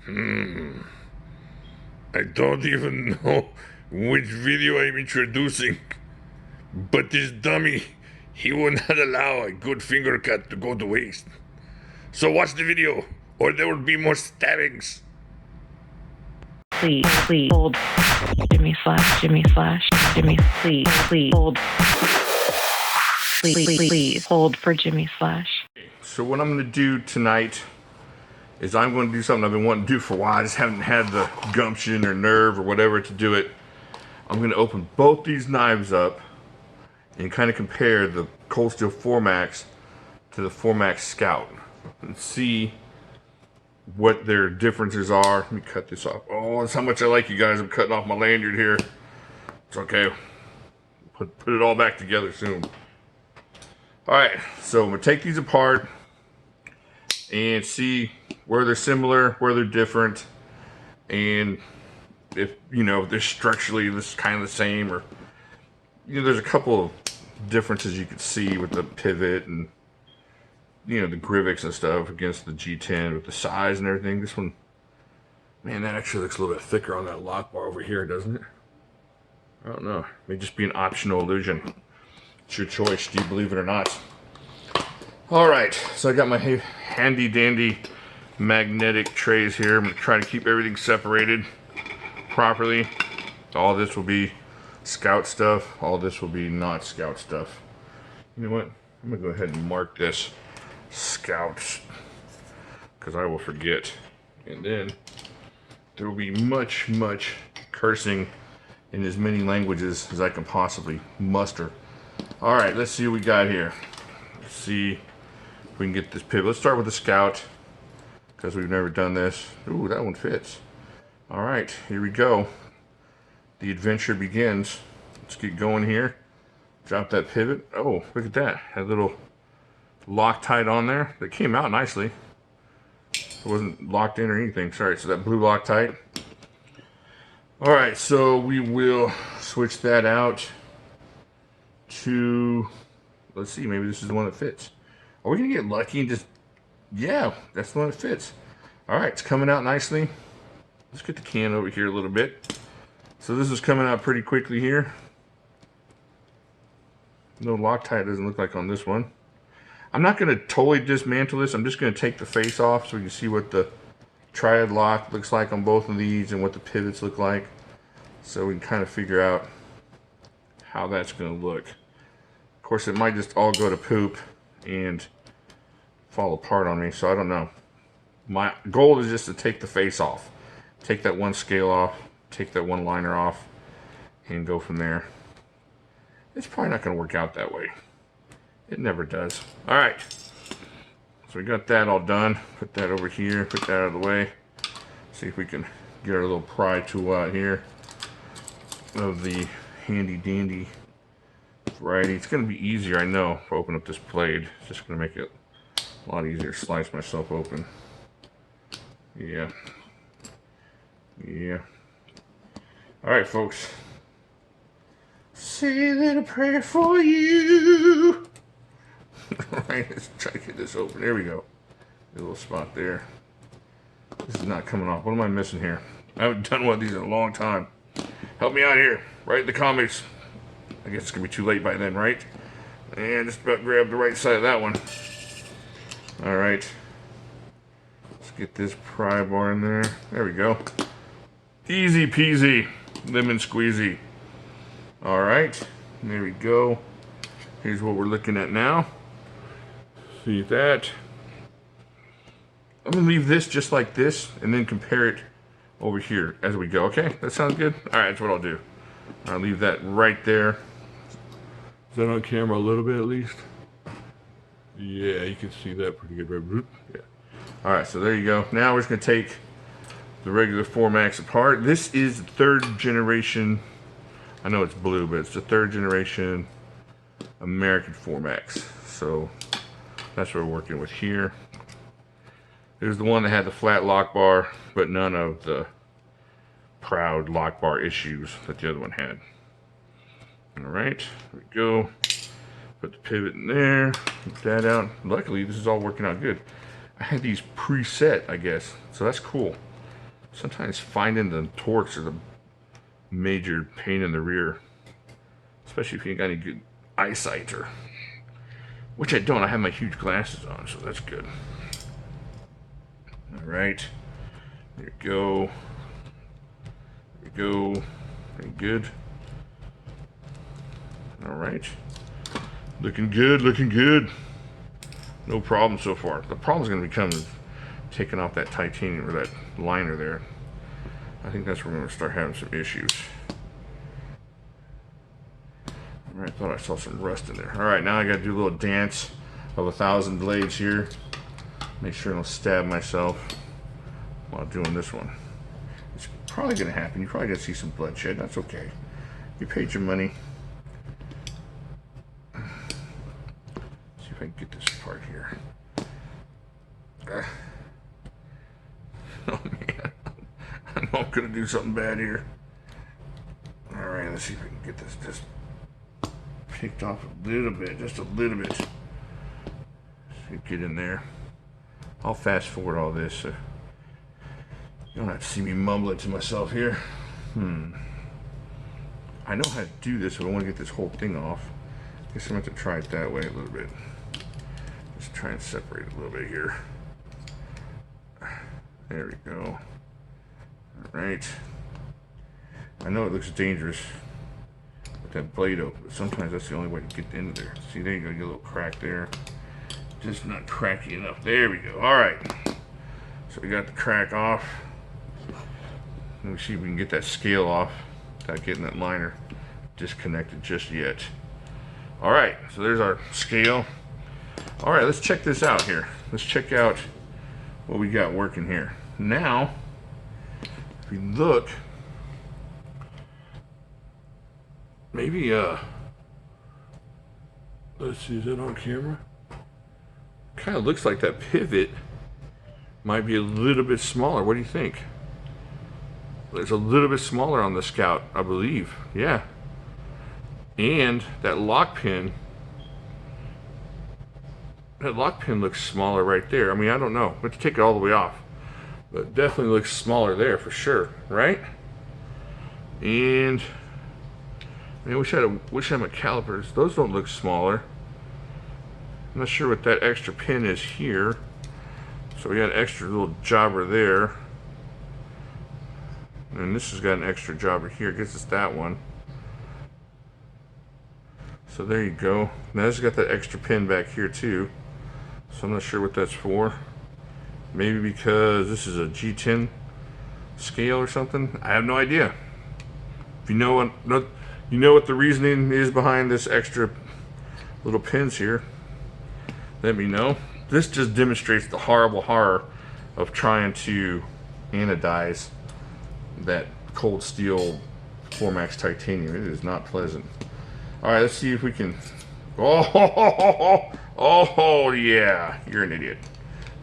I don't even know which video I'm introducing, but this dummy, he will not allow a good finger cut to go to waste. So watch the video, or there will be more stabbings. Please hold Jimislash, please hold. Please hold for Jimislash. So what I'm going to do tonight is I'm going to do something I've been wanting to do for a while. I just haven't had the gumption or nerve or whatever to do it. I'm going to open both these knives up and kind of compare the Cold Steel 4MAX to the 4MAX Scout and see what their differences are. Let me cut this off. Oh, that's how much I like you guys. I'm cutting off my lanyard here. It's okay. Put it all back together soon. Alright, so I'm going to take these apart and see where they're similar, where they're different, and if, you know, they're structurally this kind of the same, or, you know, there's a couple of differences you can see with the pivot and, you know, the Grivix and stuff against the G10 with the size and everything. This one, man, that actually looks a little bit thicker on that lock bar over here, doesn't it? I don't know. It may just be an optional illusion. It's your choice. Do you believe it or not? Alright, so I got my handy dandy magnetic trays here. I'm going to try to keep everything separated properly. All this will be Scout stuff. All this will be not Scout stuff. You know what? I'm going to go ahead and mark this Scout, because I will forget. And then there will be much cursing in as many languages as I can possibly muster. Alright, let's see what we got here. Let's see if we can get this pivot. Let's start with the Scout, because we've never done this. Ooh, that one fits. Alright, here we go. The adventure begins. Let's get going here. Drop that pivot. Oh, look at that. Had a little Loctite on there. That came out nicely. It wasn't locked in or anything. Sorry, so that blue Loctite. Alright, so we will switch that out to, let's see, maybe this is the one that fits. Are we gonna get lucky and just, yeah, that's the one that fits. Alright, it's coming out nicely. Let's get the can over here a little bit. So this is coming out pretty quickly here. No Loctite doesn't look like on this one. I'm not gonna totally dismantle this. I'm just gonna take the face off so we can see what the triad lock looks like on both of these and what the pivots look like, so we can kind of figure out how that's going to look. Of course, it might just all go to poop and fall apart on me, so I don't know. My goal is just to take the face off, take that one scale off, take that one liner off, and go from there. It's probably not going to work out that way. It never does. Alright, so we got that all done. Put that over here, put that out of the way. See if we can get our little pry tool out here of the handy dandy variety. It's going to be easier, I know, if I open up this blade. It's just going to make it a lot easier to slice myself open. Yeah. Alright, folks. Say a little prayer for you. Alright, let's try to get this open. There we go. A little spot there. This is not coming off. What am I missing here? I haven't done one of these in a long time. Help me out here. Write in the comments. I guess it's going to be too late by then, right? And just about grab the right side of that one. Alright. Let's get this pry bar in there. There we go. Easy peasy. Lemon squeezy. Alright. There we go. Here's what we're looking at now. See that. I'm going to leave this just like this and then compare it over here as we go. Okay, that sounds good? Alright, that's what I'll do. I'll leave that right there. Is that on camera a little bit at least? Yeah, you can see that pretty good. Right? Yeah. Alright, so there you go. Now we're just going to take the regular 4MAX apart. This is the 3rd generation. I know it's blue, but it's the 3rd generation American 4MAX. So that's what we're working with here. There's the one that had the flat lock bar, but none of the proud lock bar issues that the other one had. Alright, there we go. Put the pivot in there, put that out. Luckily, this is all working out good. I had these preset, I guess, so that's cool. Sometimes finding the torques are the major pain in the rear. Especially if you ain't got any good eyesight, or which I don't. I have my huge glasses on, so that's good. Alright. There you go. There you go. Very good. Alright. Looking good, looking good. No problem so far. The problem's going to become taking off that titanium, or that liner there. I think that's where we're going to start having some issues. Alright, I thought I saw some rust in there. Alright, now I got to do a little dance of 1,000 blades here. Make sure I don't stab myself while doing this one. It's probably going to happen. You're probably going to see some bloodshed. That's okay. You paid your money. See if I can get this part here. Oh man. I know I'm going to do something bad here. Alright, let's see if we can get this just picked off a little bit. Just a little bit. So get in there. I'll fast forward all this. So you don't have to see me mumbling to myself here. I know how to do this if I want to get this whole thing off. I guess I'm going to have to try it that way a little bit. Just try and separate it a little bit here. There we go. Alright. I know it looks dangerous with that blade open, but sometimes that's the only way to get into there. See, there you go, you get a little crack there. Just not cracky enough. There we go. Alright. So we got the crack off. Let me see if we can get that scale off without getting that liner disconnected just yet. Alright, so there's our scale. Alright, let's check this out here. Let's check out what we got working here. Now, if we look, maybe, let's see, is that on camera? Kind of looks like that pivot might be a little bit smaller. What do you think? It's a little bit smaller on the Scout, I believe. Yeah. And that lock pin looks smaller right there. I mean, I don't know. Let's take it all the way off. But it definitely looks smaller there for sure, right? And I wish I had my calipers. Those don't look smaller. I'm not sure what that extra pin is here. So we got an extra little jobber there. And this has got an extra jobber here. I guess it's that one. So there you go. Now this has got that extra pin back here too. So I'm not sure what that's for. Maybe because this is a G10 scale or something. I have no idea. If you know what the reasoning is behind this extra little pins here, let me know. This just demonstrates the horrible horror of trying to anodize that cold steel 4max titanium. It is not pleasant. Alright, let's see if we can... Oh yeah, you're an idiot.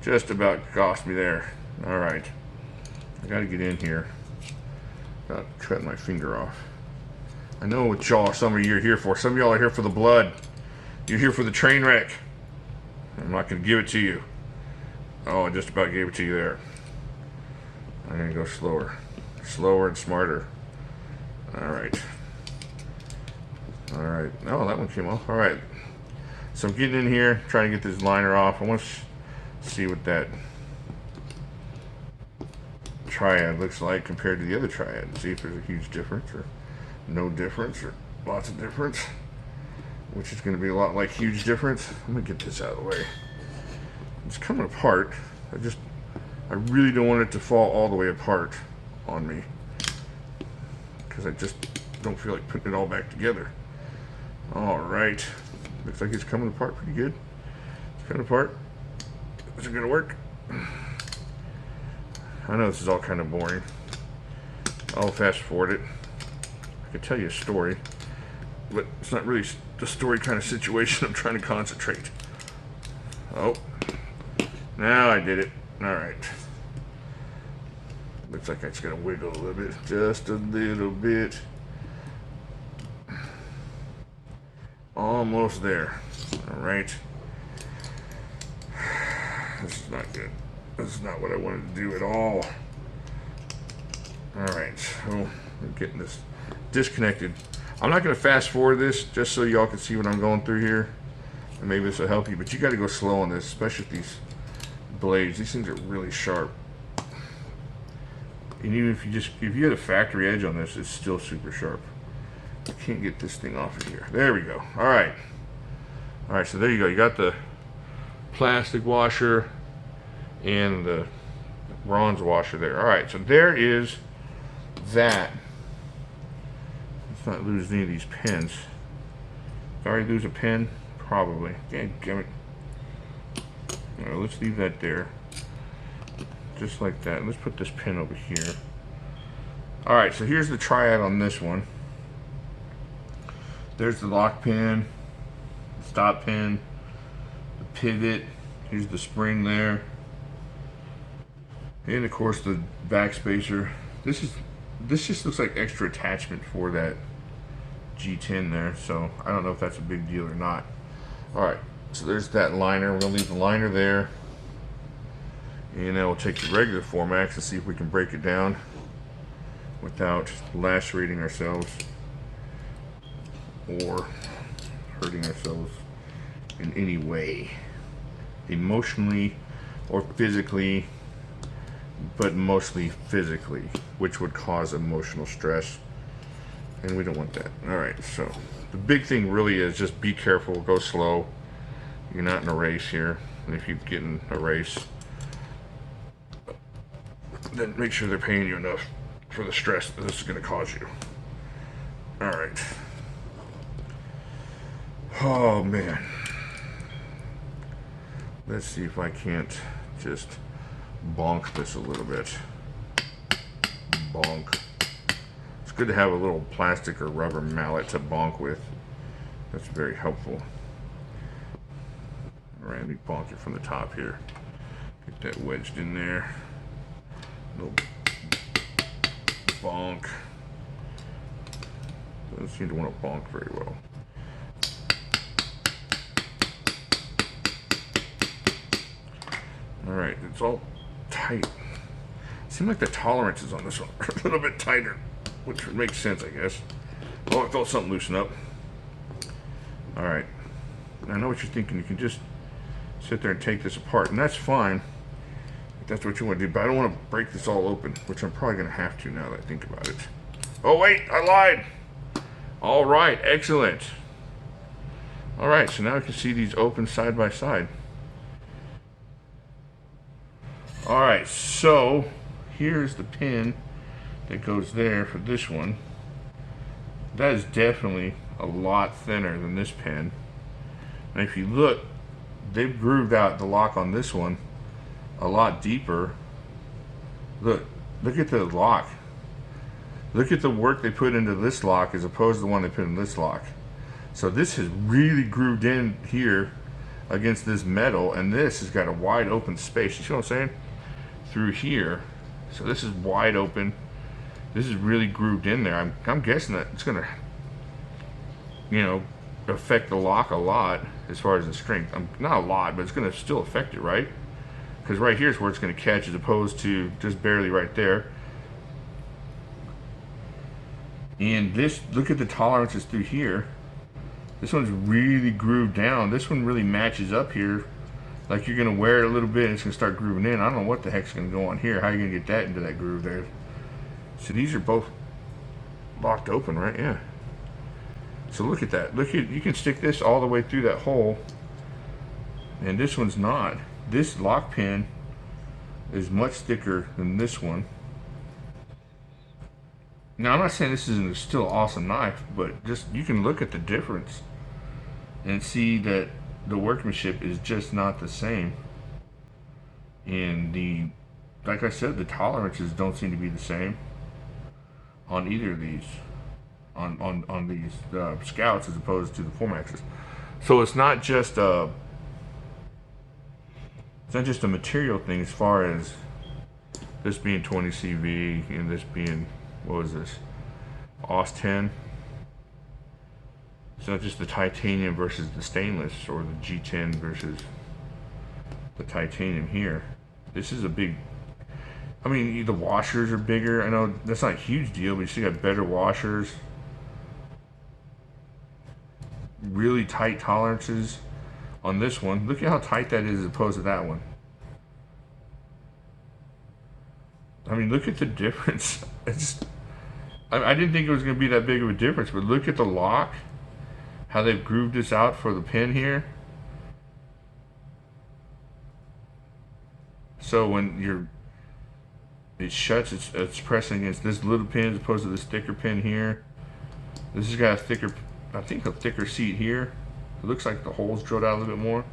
Just about cost me there. Alright. I gotta get in here. Got cut my finger off. I know what y'all, some of you are here for. Some of y'all are here for the blood. You're here for the train wreck. I'm not gonna give it to you. Oh, I just about gave it to you there. I'm gonna go slower. Slower and smarter. Alright. Alright. Oh, that one came off. Alright. So I'm getting in here, trying to get this liner off. I want to see what that triad looks like compared to the other triad. See if there's a huge difference or no difference or lots of difference. Which is going to be a lot like huge difference. I'm going to get this out of the way. It's coming apart. I really don't want it to fall all the way apart on me. Because I just don't feel like putting it all back together. Alright. Looks like it's coming apart pretty good. It's coming apart. Is it going to work? I know this is all kind of boring. I'll fast forward it. I could tell you a story. But it's not really the story kind of situation I'm trying to concentrate. Oh. Now I did it. Alright. Looks like I just gotta wiggle a little bit. Just a little bit. Almost there. Alright. This is not good. This is not what I wanted to do at all. I'm getting this disconnected. I'm not going to fast forward this just so y'all can see what I'm going through here. And maybe this will help you, but you got to go slow on this, especially with these blades. These things are really sharp. And even if you had a factory edge on this, it's still super sharp. I can't get this thing off of here. There we go. All right. All right, so there you go. You got the plastic washer and the bronze washer there. All right, so there is that. Let's not lose any of these pins. Did I already lose a pin? Probably. Okay, damn it. All right, let's leave that there. Just like that. Let's put this pin over here. All right, so here's the triad on this one. There's the lock pin, the stop pin, the pivot. Here's the spring there. And of course the back spacer. This just looks like extra attachment for that G10 there. So I don't know if that's a big deal or not. All right, so there's that liner. We're gonna leave the liner there. And then we'll take the regular Formax and see if we can break it down without lacerating ourselves or hurting ourselves in any way, emotionally or physically, but mostly physically, which would cause emotional stress, and we don't want that. All right, so the big thing really is just be careful, go slow. You're not in a race here, and if you get in a race, then make sure they're paying you enough for the stress that this is going to cause you. All right. Oh man. Let's see if I can't just bonk this a little bit. Bonk. It's good to have a little plastic or rubber mallet to bonk with. That's very helpful. All right, let me bonk it from the top here. Get that wedged in there. Little bonk. Doesn't seem to want to bonk very well. All right, it's all tight. Seems like the tolerances on this one are a little bit tighter, which would make sense, I guess. Oh, I felt something loosen up. All right, I know what you're thinking. You can just sit there and take this apart, and that's fine. That's what you want to do, but I don't want to break this all open, which I'm probably going to have to now that I think about it. Oh wait, I lied. All right, excellent. All right, so now I can see these open side by side. All right, so here's the pin that goes there for this one. That is definitely a lot thinner than this pin. And if you look, they've grooved out the lock on this one a lot deeper. Look at the lock. Look at the work they put into this lock as opposed to the one they put in this lock. So this has really grooved in here against this metal, and this has got a wide open space. You see what I'm saying? Through here. So this is wide open. This is really grooved in there. I'm guessing that it's gonna, you know, affect the lock a lot as far as the strength. Not a lot, but it's gonna still affect it, right? Because right here is where it's going to catch as opposed to just barely right there. And this, look at the tolerances through here. This one's really grooved down. This one really matches up here. Like you're going to wear it a little bit and it's going to start grooving in. I don't know what the heck's going to go on here. How are you going to get that into that groove there? So these are both locked open, right? Yeah. So look at that. Look at, you can stick this all the way through that hole. And this one's not. This lock pin is much thicker than this one. Now I'm not saying this isn't still an awesome knife, but just you can look at the difference and see that the workmanship is just not the same. And the, like I said, the tolerances don't seem to be the same on either of these, on these Scouts as opposed to the Formaxes. So it's not just a material thing as far as this being 20 CV and this being, what was this, AUS 10. It's not just the titanium versus the stainless or the G10 versus the titanium here. This is a big, I mean, the washers are bigger. I know that's not a huge deal, but you still got better washers. Really tight tolerances on this one. Look at how tight that is as opposed to that one. I mean, look at the difference. I didn't think it was going to be that big of a difference, but look at the lock. How they've grooved this out for the pin here. So when it shuts, it's pressing against this little pin as opposed to this thicker pin here. This has got a thicker, I think a thicker seat here. It looks like the hole's drilled out a little bit more.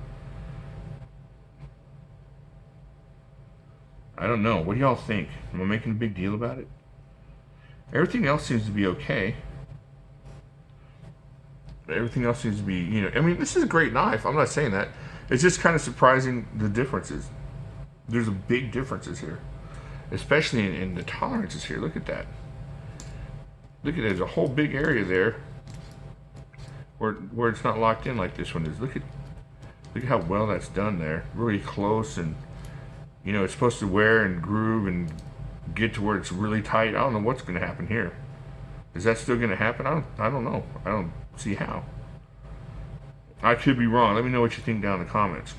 I don't know. What do y'all think? Am I making a big deal about it? Everything else seems to be okay. Everything else seems to be, you know, I mean, this is a great knife. I'm not saying that. It's just kind of surprising the differences. There's a big differences here, especially in the tolerances here. Look at that. Look at it. There's a whole big area there where it's not locked in like this one is. Look at how well that's done there. Really close, and you know, it's supposed to wear and groove and get to where it's really tight. I don't know what's going to happen here. Is that still going to happen? I don't know. I don't see how. I could be wrong. Let me know what you think down in the comments.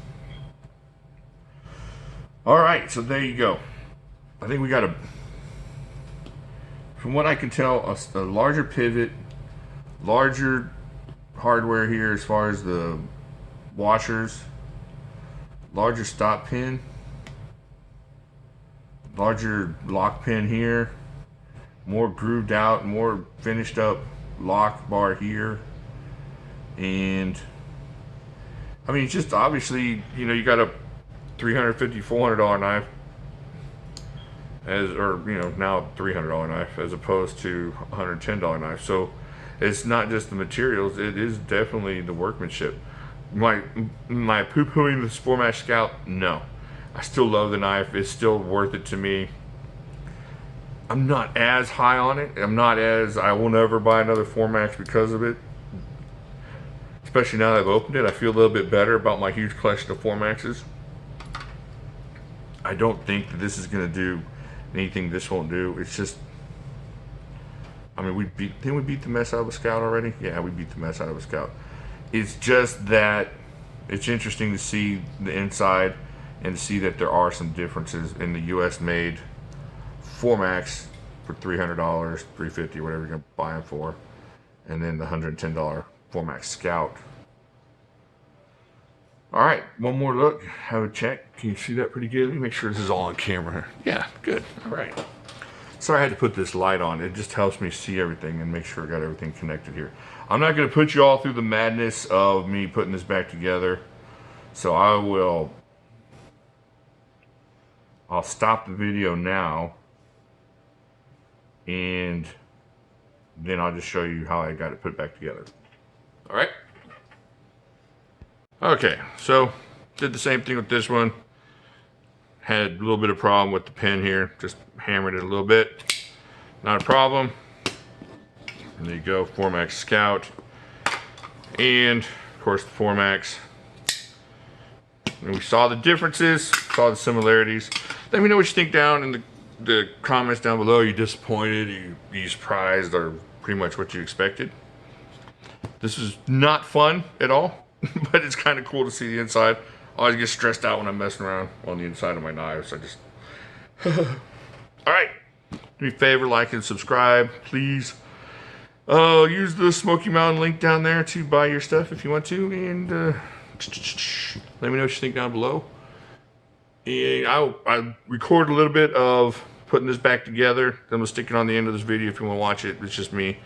Alright, so there you go. I think we got from what I can tell, a larger pivot, larger hardware here as far as the washers, larger stop pin, larger lock pin here, more grooved out, more finished up lock bar here, and I mean, it's just obviously, you know, you got a $350, $400 knife, or you know, now $300 knife as opposed to a $110 knife. So it's not just the materials; it is definitely the workmanship. My poo-pooing the Sportmax Scout? No, I still love the knife. It's still worth it to me. I'm not as high on it. I will never buy another Formax because of it. Especially now that I've opened it, I feel a little bit better about my huge collection of Formaxes. I don't think that this is going to do anything this won't do. It's just, I mean, didn't we beat the mess out of a Scout already? Yeah, we beat the mess out of a Scout. It's just that it's interesting to see the inside and to see that there are some differences in the US made Formax for $300, $350, whatever you're going to buy them for, and then the $110 Formax Scout. All right, one more look, have a check. Can you see that pretty good? Let me make sure this is all on camera. Yeah, good. All right. Sorry I had to put this light on. It just helps me see everything and make sure I got everything connected here. I'm not going to put you all through the madness of me putting this back together. So I'll stop the video now, and then I'll just show you how I got it put back together. All right. Okay, so did the same thing with this one. Had a little bit of problem with the pin here. Just hammered it a little bit. Not a problem. And there you go, Formax Scout. And of course the Formax. And we saw the differences, saw the similarities. Let me know what you think down in the comments down below. Are you disappointed? Are you surprised? Or pretty much what you expected? This is not fun at all. But it's kind of cool to see the inside. I always get stressed out when I'm messing around on the inside of my knives. I just... Alright. Do me a favor, like and subscribe, please. Use the Smoky Mountain link down there to buy your stuff if you want to. And let me know what you think down below. And I record a little bit of putting this back together. Then we'll stick it on the end of this video if you want to watch it. It's just me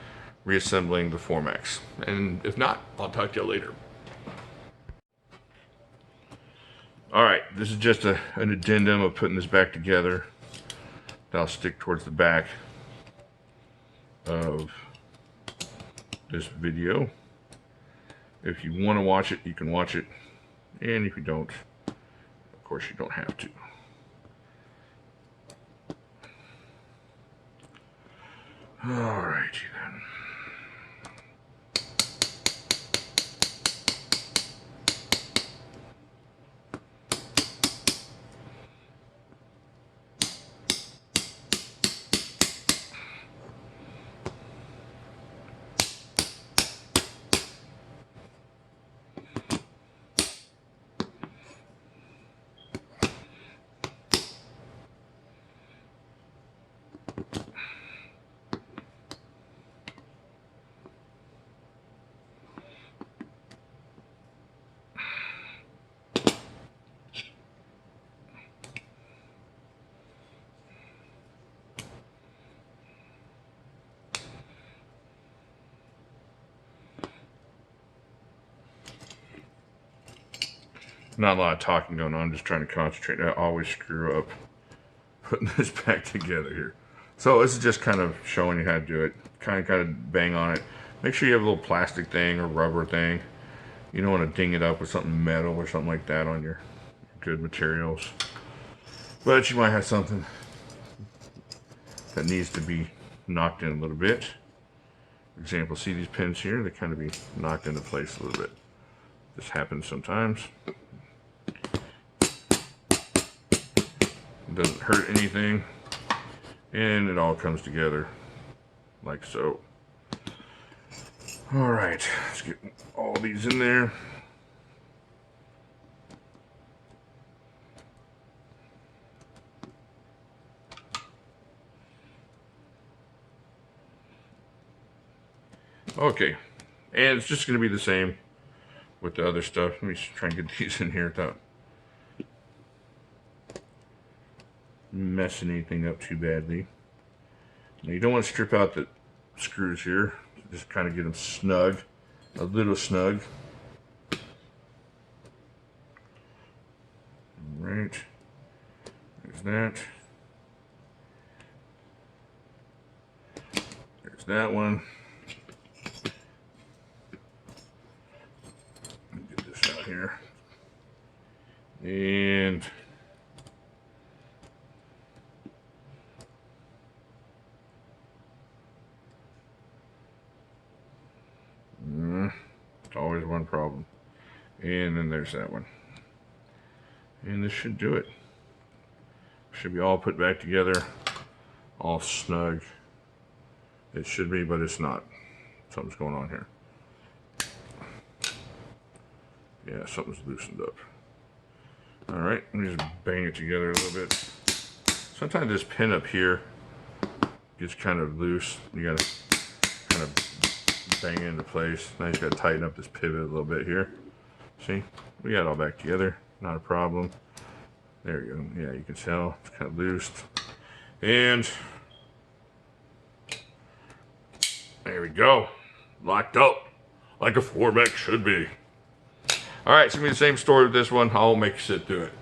reassembling the Formax. And if not, I'll talk to you later. Alright, this is just an addendum of putting this back together. I'll stick towards the back of this video. If you want to watch it, you can watch it. And if you don't, of course you don't have to. Alrighty then. Not a lot of talking going on. I'm just trying to concentrate. I always screw up putting this back together here. So this is just kind of showing you how to do it. Kind of bang on it. Make sure you have a little plastic thing or rubber thing. You don't want to ding it up with something metal or something like that on your good materials. But you might have something that needs to be knocked in a little bit. For example, see these pins here? They kind of be knocked into place a little bit. This happens sometimes. It doesn't hurt anything. And it all comes together like so. All right, let's get all these in there. Okay, and it's just going to be the same with the other stuff. Let me try and get these in here without messing anything up too badly. Now you don't want to strip out the screws here. Just kind of get them snug, a little snug. All right, there's that. There's that one. Get this out here. And it's always one problem. And then there's that one. And this should do it. Should be all put back together, all snug. It should be, but it's not. Something's going on here. Yeah, something's loosened up. All right, let me just bang it together a little bit. Sometimes this pin up here gets kind of loose. You gotta kind of bang it into place. Now you just gotta tighten up this pivot a little bit here. See, we got it all back together. Not a problem. There you go. Yeah, you can tell it's kind of loose. And there we go. Locked up like a 4-mech should be. All right, it's gonna be the same story with this one. I'll make you sit through it.